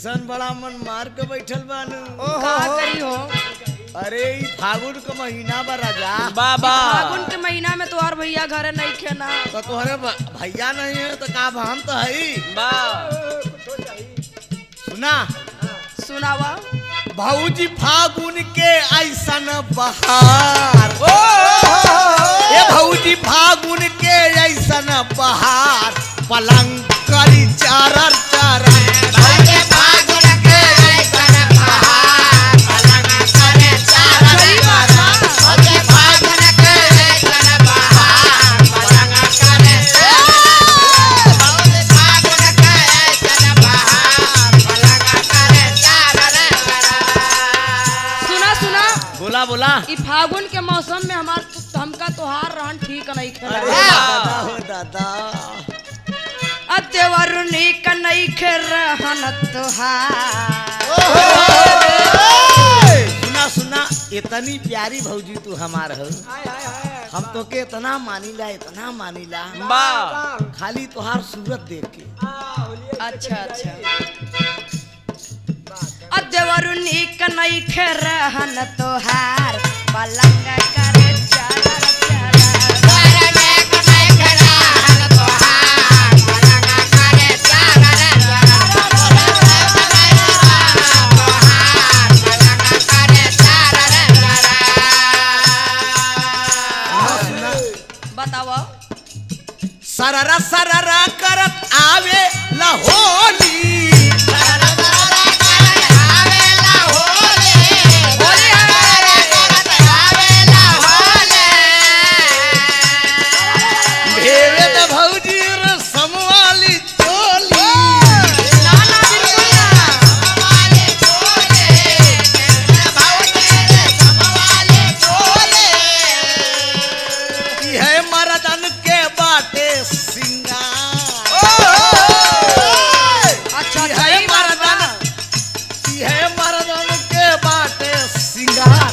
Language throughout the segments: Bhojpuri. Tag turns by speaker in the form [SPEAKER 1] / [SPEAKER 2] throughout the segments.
[SPEAKER 1] ऐसन बड़ा मन मार के बैठल बानू।
[SPEAKER 2] का करी हो?
[SPEAKER 1] अरे ई फागुन का महीना बा राजा।
[SPEAKER 3] बाबा
[SPEAKER 2] फागुन के महीना में तोहार भैया घरे नहीं खेना।
[SPEAKER 1] तो तोहरे भैया नहीं है तो का हम तो है।
[SPEAKER 3] बा
[SPEAKER 1] सुना
[SPEAKER 2] सुनावा।
[SPEAKER 1] भौजी फागुन के ऐसन बहार, ए भौजी फागुन के ऐसन बहार, पलंग करी चारर चारर। फागुन के ऐसन बहार, पलंग करे चारर चारर। फागुन के ऐसन बहार, पलंग करे चारर। फागुन के ऐसन बहार, पलंग करे चारर चारर।
[SPEAKER 2] सुना सुना।
[SPEAKER 1] बोला बोला।
[SPEAKER 2] ई फागुन के मौसम में हमका तोहार रहन ठीक नहीं खेला।
[SPEAKER 1] अरे दादा हो दादा।
[SPEAKER 2] अत्यावरुणी का नहीं खेल रहन तोहार।
[SPEAKER 1] सुना सुना, इतनी प्यारी भौजी तू हमार हो। हम तो के इतना मानीला
[SPEAKER 3] बा
[SPEAKER 1] खाली तोहार सूरत देख के।
[SPEAKER 2] अच्छा अच्छा। अत्यावरुणी का नहीं खेल रहन तोहार, पलंग करे चारर चारर। बताओ।
[SPEAKER 1] सररा सररा करत आवे लहोली। भेवे त भौजी रसम वाली चोली। ई है मर्दन के बाटे सिंगार।
[SPEAKER 2] अच्छा
[SPEAKER 1] ई
[SPEAKER 2] सही बात बा।
[SPEAKER 1] है मर्दन के बाटे सिंगार।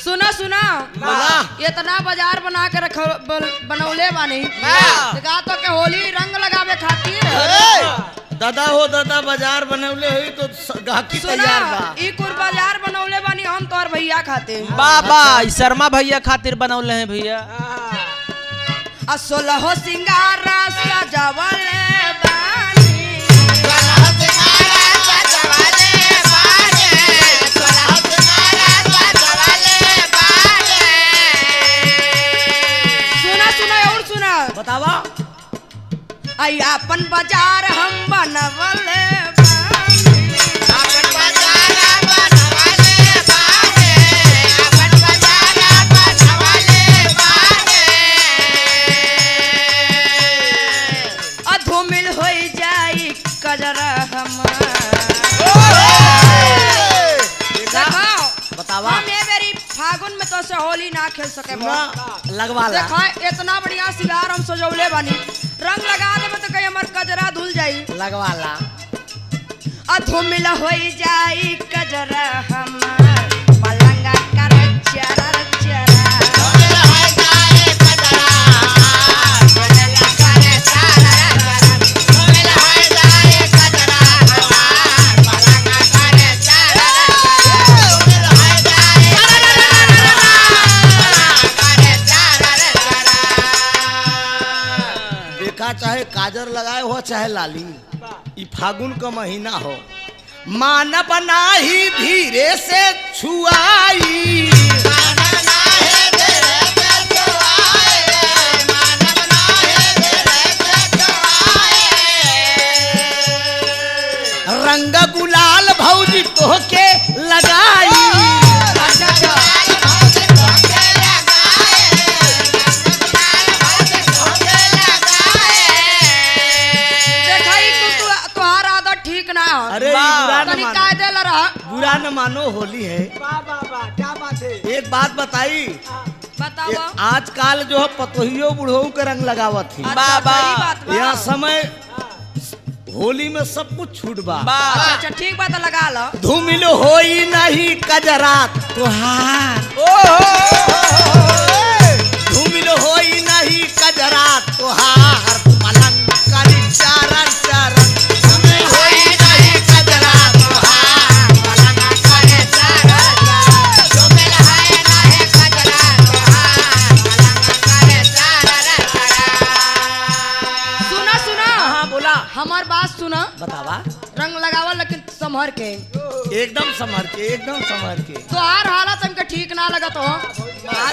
[SPEAKER 2] सुना सुना।
[SPEAKER 1] बोला।
[SPEAKER 2] इतना बाजार बना के बनौले बानी का तो के होली रंग लगावे खातिर।
[SPEAKER 1] दादा हो दादा, बाजार बनौले हुई तो गाहकी
[SPEAKER 2] सुना
[SPEAKER 1] तैयार बा।
[SPEAKER 2] ई कुल बाजार बनौले बानी हम तोर भैया खातिर।
[SPEAKER 3] बाबा शर्मा भैया खातिर बनौले हैं भैया।
[SPEAKER 2] असोलहो सिंगार सजवले बानी। सुना सुना और सुना।
[SPEAKER 1] बतावा।
[SPEAKER 2] आई अपन बाजार हम बनवले बानी। अधूमिल हो जाई कजरा
[SPEAKER 1] बतावा।
[SPEAKER 2] हम ये बेरी फागुन में तो से होली ना खेल सके।
[SPEAKER 1] लगवा ला।
[SPEAKER 2] देखा इतना बढ़िया सिंगार हम सजौले बानी, रंग लगा देबे तो कहीं हमर कजरा धुल जाई।
[SPEAKER 1] लगवा ला।
[SPEAKER 2] अधूमिल हो जाई कजरा हमर, पलंग कर चरर चरर।
[SPEAKER 1] देखा चाहे काजर लगाए हो चाहे लाली, ई फागुन का महीना हो। मान बनाही धीरे से छुआई। रंग गुलाल भौजी तोहके लगाई।
[SPEAKER 2] तोहार आदत ठीक ना हो।
[SPEAKER 1] अरे बुरा न
[SPEAKER 2] तनी
[SPEAKER 1] मानो,
[SPEAKER 2] कायदे ला रहा।
[SPEAKER 1] बुरा न मानो, होली है।
[SPEAKER 4] क्या बात है?
[SPEAKER 1] एक बात बताई,
[SPEAKER 2] बताओ।
[SPEAKER 1] आजकल जो है पतोहियो बुढ़ऊ के रंग लगावत थी।
[SPEAKER 2] अच्छा, सही बात बा।
[SPEAKER 1] यह समय होली में सब कुछ छूट बा।
[SPEAKER 2] अच्छा अच्छा ठीक बात लगा लो।
[SPEAKER 1] धूमिल होई नहीं कजरा तुहार, धूमिल होई नहीं कजरा तुहार, पलंग करी चारण चारण, धूमिल होई नहीं कजरा तुहार, पलंग करी चारण चारण, धूमिल होई नहीं कजरा तुहार, पलंग करी चारण चारण।
[SPEAKER 2] सुना सुना
[SPEAKER 1] हाँ बोला।
[SPEAKER 2] हमार बात सुना।
[SPEAKER 1] बतावा।
[SPEAKER 2] रंग लगावा लेकिन संभर के।
[SPEAKER 1] एकदम संभर के, एकदम संभर के।
[SPEAKER 2] तो हर हालत हमके ठीक ना लगत हो।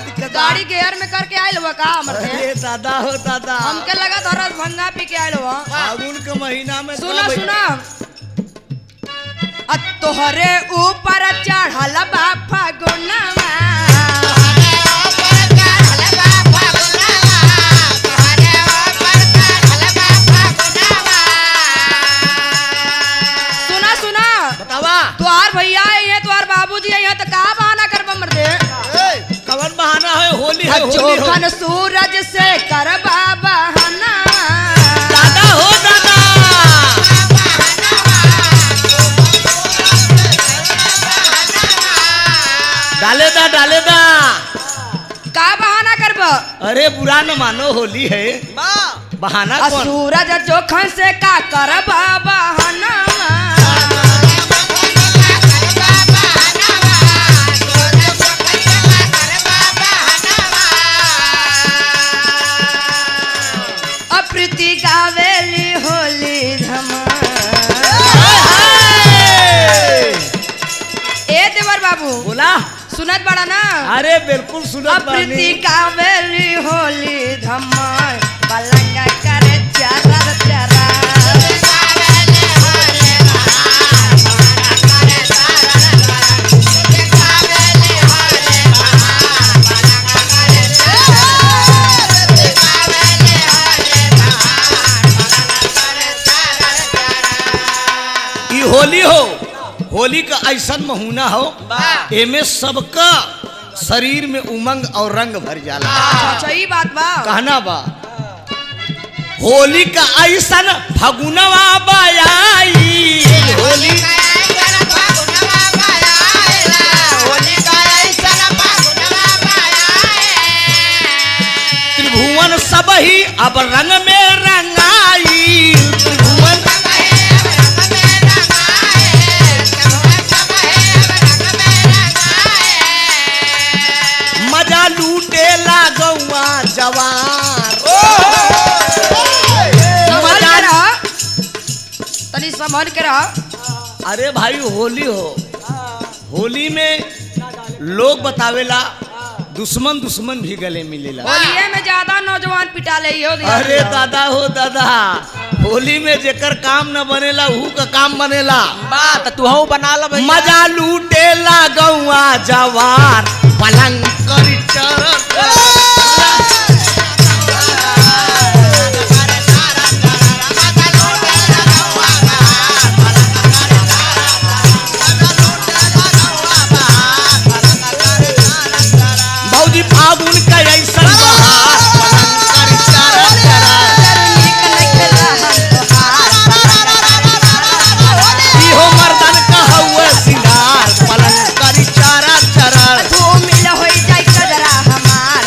[SPEAKER 1] दिक्कत
[SPEAKER 2] गाड़ी गेयर में करके आइल हुआ का हमर से?
[SPEAKER 1] अरे दादा हो दादा,
[SPEAKER 2] हमके लगत हो रस भंगा पी के आइल हुआ।
[SPEAKER 1] फागुन के महीना में
[SPEAKER 2] सुना
[SPEAKER 1] कब
[SPEAKER 2] सुना तोहरे ऊपर चढ़ल बा फागुनवा, सुना सुना
[SPEAKER 1] बतावा।
[SPEAKER 2] तुहार भैया है तुहार बाबूजी है तो का बहाना कर बमर दे?
[SPEAKER 1] कवन बहाना है? होली है, होली हो।
[SPEAKER 2] जोखन सूरज से करबा बहाना,
[SPEAKER 1] दादा हो दादा, डाले दा डाले दा।
[SPEAKER 2] का बहाना करब?
[SPEAKER 1] अरे बुरा न मानो, होली है। बहाना कौन?
[SPEAKER 2] सूरज जोखन से का करबा बहाना, अप्रीति गावेली होली धमाल। ए देवर बाबू
[SPEAKER 1] बोला।
[SPEAKER 2] सुनत बड़ा ना?
[SPEAKER 1] अरे बिल्कुल सुनत बानी।
[SPEAKER 2] अप्रीति गावेली होली धमाल, पलंग करे चरर चरर।
[SPEAKER 1] ई होली हो, होली का ऐसा महीना हो, एमे सबका शरीर में उमंग और रंग भर जाला।
[SPEAKER 2] अच्छा ई बात बा।
[SPEAKER 1] कहना बा होली का ऐसा फगुनवा बायाई, होली त्रिभुवन सब ही अब रंग में रंगाई, त्रिभुवन मजा लूटे ला गौआ जवार।
[SPEAKER 2] संभल के रह, तनी संभल के रह।
[SPEAKER 1] अरे भाई होली हो, होली में लोग बतावेला दुश्मन दुश्मन भी गले मिलेला।
[SPEAKER 2] होलिये में ज्यादा नौजवान पिटा ले हो।
[SPEAKER 1] अरे दादा हो दादा, होली में जेकर काम न बनेला हु का काम बनेला।
[SPEAKER 3] बात तू बना ला भैया।
[SPEAKER 1] मजा लूटे ला गौआ जवार, पलंग करी भौजी फागुन का ऐसा बहार, पलंग करी चरर चरर। इहो मर्दन का हउए सिंगार, पलंग करी चरर चरर।
[SPEAKER 2] धूमिल होई जाई कजरा हमार,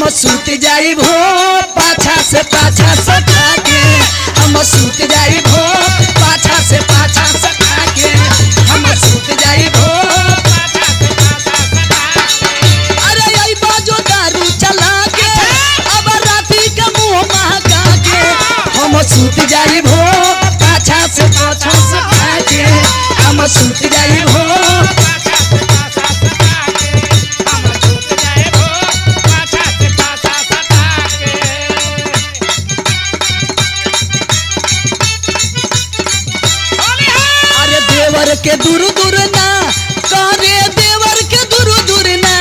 [SPEAKER 1] हम सूत जाई भो पाछा से पाछा सटा के, हम सूत जाई भो पाछा से पाछा सटा के, हम सूत जाई भो पाछा से पाछा सटा के। अरे यही बाजो दारू चला के अब राती का मुंह महका के, हम सूत जाई भो पाछा से पाछा सटा के, हम सूत जाई भो पाछा से पाछा सटा के, हम सूत जाई भो पाछा से पाछा सटा के। अरे देवर के दूर दूर ना करे, देवर के दूर दूर ना,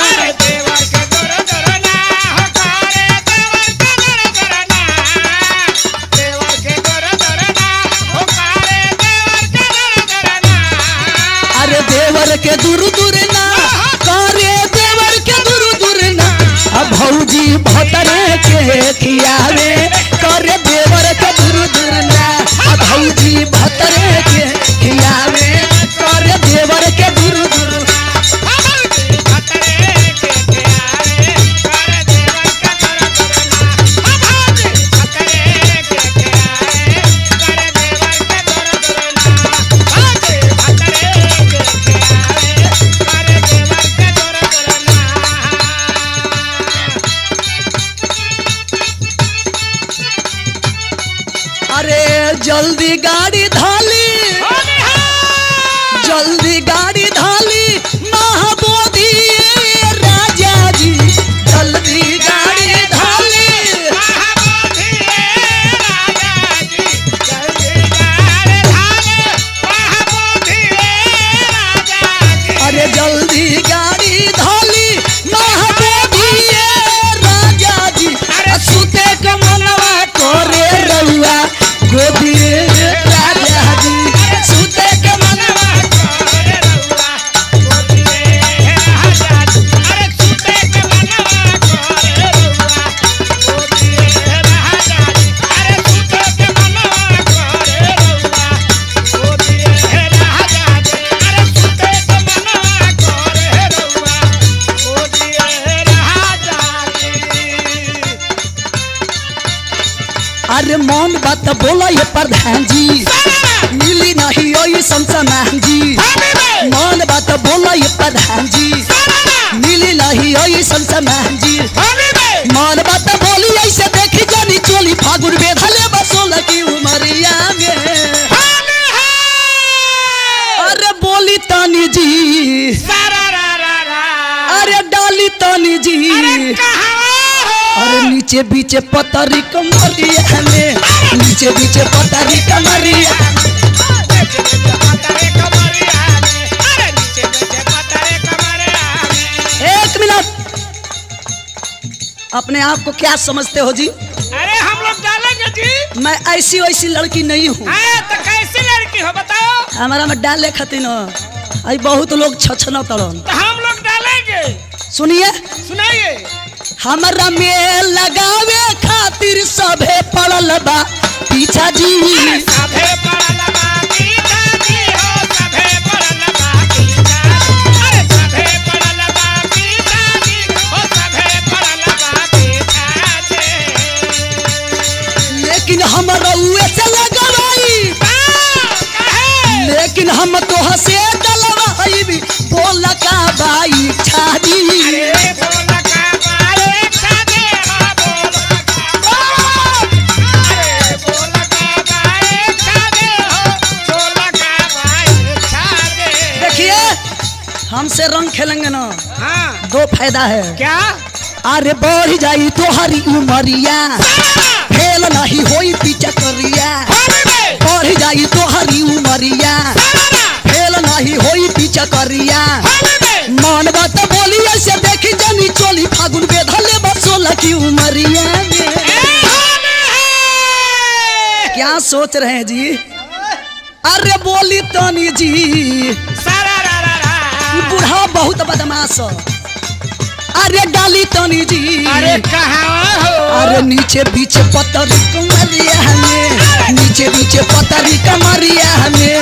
[SPEAKER 1] अरे देवर के दूर दूर ना हो करे, देवर के दूर दूर ना, देवर के दूर दूर ना हो करे, देवर के दूर दूर ना, अरे देवर के दूर दूर ना करे, देवर के दूर दूर ना। अब भौजी भतरे के खियावे करे, देवर के दूर दूर ना, अब भौजी भतरे के खियावे करे, देवर के दूर दूर ना, भौजी भतरे के खियावे करे, देवर के दूर दूर ना, भौजी भतरे के खियावे करे, देवर के दूर दूर ना, भौजी भतरे के खियावे करे, देवर के दूर दूर ना। अरे जल्दी गाड़ी धाली, जल्दी गाड़ी धाली महाबोधि राजा जी, जल्दी गाड़ी धाली महाबोधि राजा जी, जल्दी गाड़ी धाली महाबोधि राजा जी, अरे जल्दी गाड़ी धाली महाबोधि राजा जी, अरे सुते के मनवा करे रउआ गोदी राजा जी, सुते के मनवा करे रउआ गोदी राजा जी, अरे सुते के मनवा करे रउआ गोदी राजा जी, अरे सुते के मनवा करे रउआ गोदी राजा जी, अरे सुते के मनवा करे रउआ गोदी राजा जी। अरे मौन बात बोला ये प्रधान जी, मिली नहीं ओई संसमान जी, मौन बात बोला ये प्रधान जी, मिली नहीं ओई संसमान जी, मौन बात बोली ऐसे देखी जानी चोली फागुन बेधले बसोल की उमरिया में, अरे बोली तानी जी, अरे डाली तानी जी, अरे नीचे बीचे पतरी कमरिया में, नीचे बीचे पतरी कमरिया, एक मिनट, अपने आप को क्या समझते हो जी?
[SPEAKER 4] अरे हम लोग डालेंगे जी।
[SPEAKER 1] मैं ऐसी वैसी लड़की नहीं हूँ।
[SPEAKER 4] तो कैसी लड़की हो बताओ?
[SPEAKER 1] हमारा में डाले खातिर आई बहुत लोग छछना तड़न,
[SPEAKER 4] तो हम लोग डालेंगे।
[SPEAKER 1] सुनिए
[SPEAKER 4] सुनाइए।
[SPEAKER 1] हमारा में लगावे खातिर सभे पड़ल बा पीछा जी,
[SPEAKER 4] सभे पड़ल बा पीछा जी हो, सभे पड़ल बा पीछा, अरे सभे पड़ल बा पीछा जी हो, सभे पड़ल बा पीछा जी।
[SPEAKER 1] लेकिन हम रउए से लगवाई, लेकिन हम तो हसे डलवाई भी, बोल का बाई छादी,
[SPEAKER 4] अरे बोल का बाई छादी हो, बोल का, अरे बोल का बाई छादी हो, बोल का बाई छादी।
[SPEAKER 1] देखिए हमसे रंग खेलेंगे ना,
[SPEAKER 4] हाँ
[SPEAKER 1] दो फायदा है।
[SPEAKER 4] क्या?
[SPEAKER 1] अरे बढ़ जाई तोहरी उमरिया, फेल नहीं होई पीछा करिया, बढ़ जाई तोहरी उमरिया, फेल नहीं होई पीछा करिया, मन बात बोली ऐसे देखी जानी चोली फागुन बेधले बसोला की उमरिया में। क्या सोच रहे हैं जी? अरे बोली तनी जी, बूढ़ा बहुत बदमाश, अरे डाली तनी जी,
[SPEAKER 4] अरे कहाँ हो?
[SPEAKER 1] अरे नीचे बीचे पतरी कमरिया में, नीचे बीचे पतरी कमरिया में,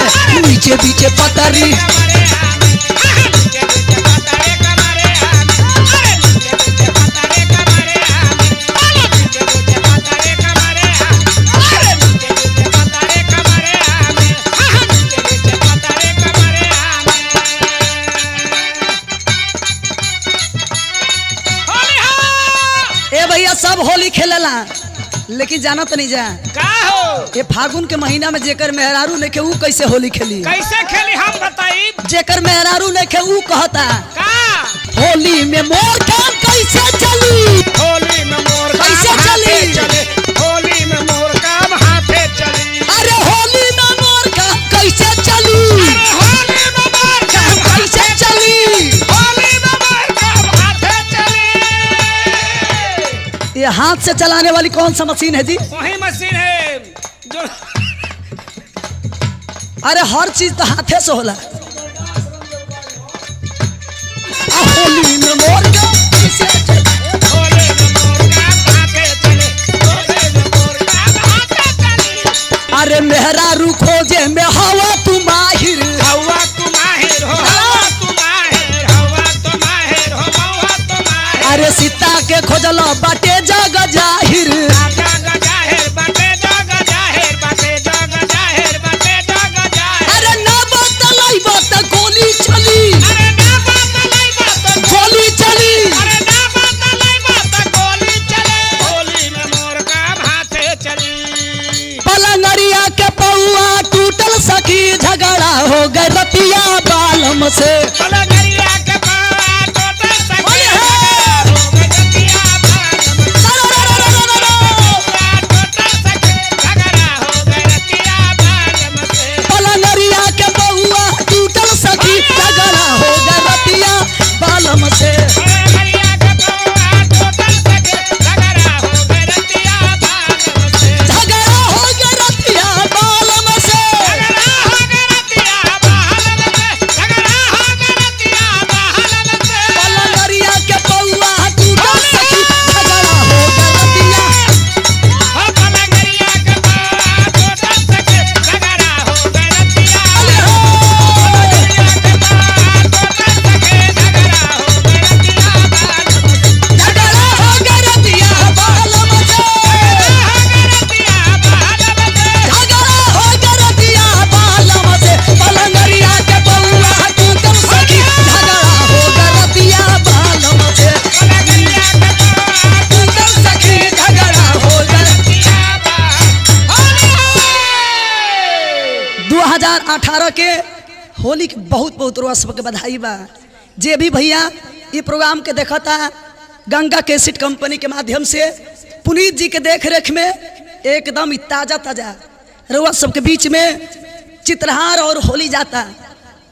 [SPEAKER 1] नीचे बीचे पतरी,
[SPEAKER 4] नीचे बीचे पतरे कमरे, अरे नीचे बीचे पतरे
[SPEAKER 1] भैया सब होली खेलेला, लेकिन जाना तो नहीं जा
[SPEAKER 4] का हो
[SPEAKER 1] ये फागुन के महीना में जेकर मेहरारू नहीं के ऊ कैसे होली खेली।
[SPEAKER 4] कैसे खेली हम बताई
[SPEAKER 1] जेकर मेहरारू नहीं के ऊ कहता
[SPEAKER 4] का
[SPEAKER 1] होली में मोर काम कैसे चली।
[SPEAKER 4] होली में मोर
[SPEAKER 1] कैसे
[SPEAKER 4] काम हाथे
[SPEAKER 1] चली?
[SPEAKER 4] चले होली में मोर काम हाथे चली
[SPEAKER 1] अरे होली में मोर काम कैसे चली।
[SPEAKER 4] होली में मोर काम
[SPEAKER 1] कैसे चली।
[SPEAKER 4] होली में मोर काम हाथे चली।
[SPEAKER 1] ये हाथ से चलाने वाली कौन सा मशीन है जी।
[SPEAKER 4] वही मशीन है जो
[SPEAKER 1] अरे हर चीज तो हाथे से होला। होली में मोर काम कैसे चली।
[SPEAKER 4] होली में मोर काम हाथे चले होली में मोर काम हाथे चली।
[SPEAKER 1] अरे मेहरारू खोजे में हवा तू माहिर।
[SPEAKER 4] हवा तू माहिर हो हवा तू माहिर हवा तू माहिर हो हवा तू माहिर।
[SPEAKER 1] अरे सीता के खोजला बाटे जग जाहिर।
[SPEAKER 4] जग जाहिर बाटे जग जाहिर बाटे जग जाहिर बाटे जग जाहिर।
[SPEAKER 1] अरे ना बतलाई बात गोली चली।
[SPEAKER 4] अरे ना बतलाई बात
[SPEAKER 1] गोली चली।
[SPEAKER 4] अरे ना बतलाई बात गोली चले होली में मोर काम हाथे चली।
[SPEAKER 1] पलंगरिया के पौआ टूटल सखी झगड़ा हो गए रतिया बालम से।
[SPEAKER 4] पलंगरिया के पावा टोटल सके
[SPEAKER 1] ओए हो!
[SPEAKER 4] हो गजतिया बालम टोटल सके झगड़ा हो गजतिया बालम से।
[SPEAKER 1] पलंगरिया के पौआ टूटल सखी झगड़ा हो गए रतिया बालम से।
[SPEAKER 4] पलंगरिया के पावा टोटल सके झगड़ा हो गजतिया बालम से।
[SPEAKER 1] झगड़ा हो गए रतिया बालम से।
[SPEAKER 4] झगड़ा हो गजतिया बालम से। झगड़ा हो गजतिया बालम से।
[SPEAKER 1] पलंगरिया के पौआ टूटल सखी झगड़ा हो गए रतिया।
[SPEAKER 4] हो पलंगरिया के पावा टोटल सके झगड़ा हो गजतिया
[SPEAKER 1] अरे हो! झगड़ा हो गए रतिया बालम से। झगड़ा हो गए रतिया बालम से। पलंगरिया के पौआ टूटल सखी झगड़ा हो गए रतिया बालम से। टूटल सखी झगड़ा हो गए। 2018 के होली के बहुत बहुत रोज सबके बधाई बा। जे भी भैया ये प्रोग्राम के देखता गंगा कैसेट कंपनी के माध्यम से पुनीत जी के देख रेख में एकदम ही ताजा ताजा रोज सबके बीच में चित्रहार और होली जाता।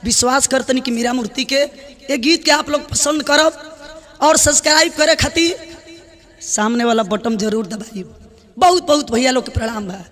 [SPEAKER 1] विश्वास करतनी कि मीरा मूर्ति के ये गीत के आप लोग पसंद करब और सब्सक्राइब करे खातिर सामने वाला बटन जरूर दबाइब। बहुत बहुत भैया लोग के प्रणाम बा।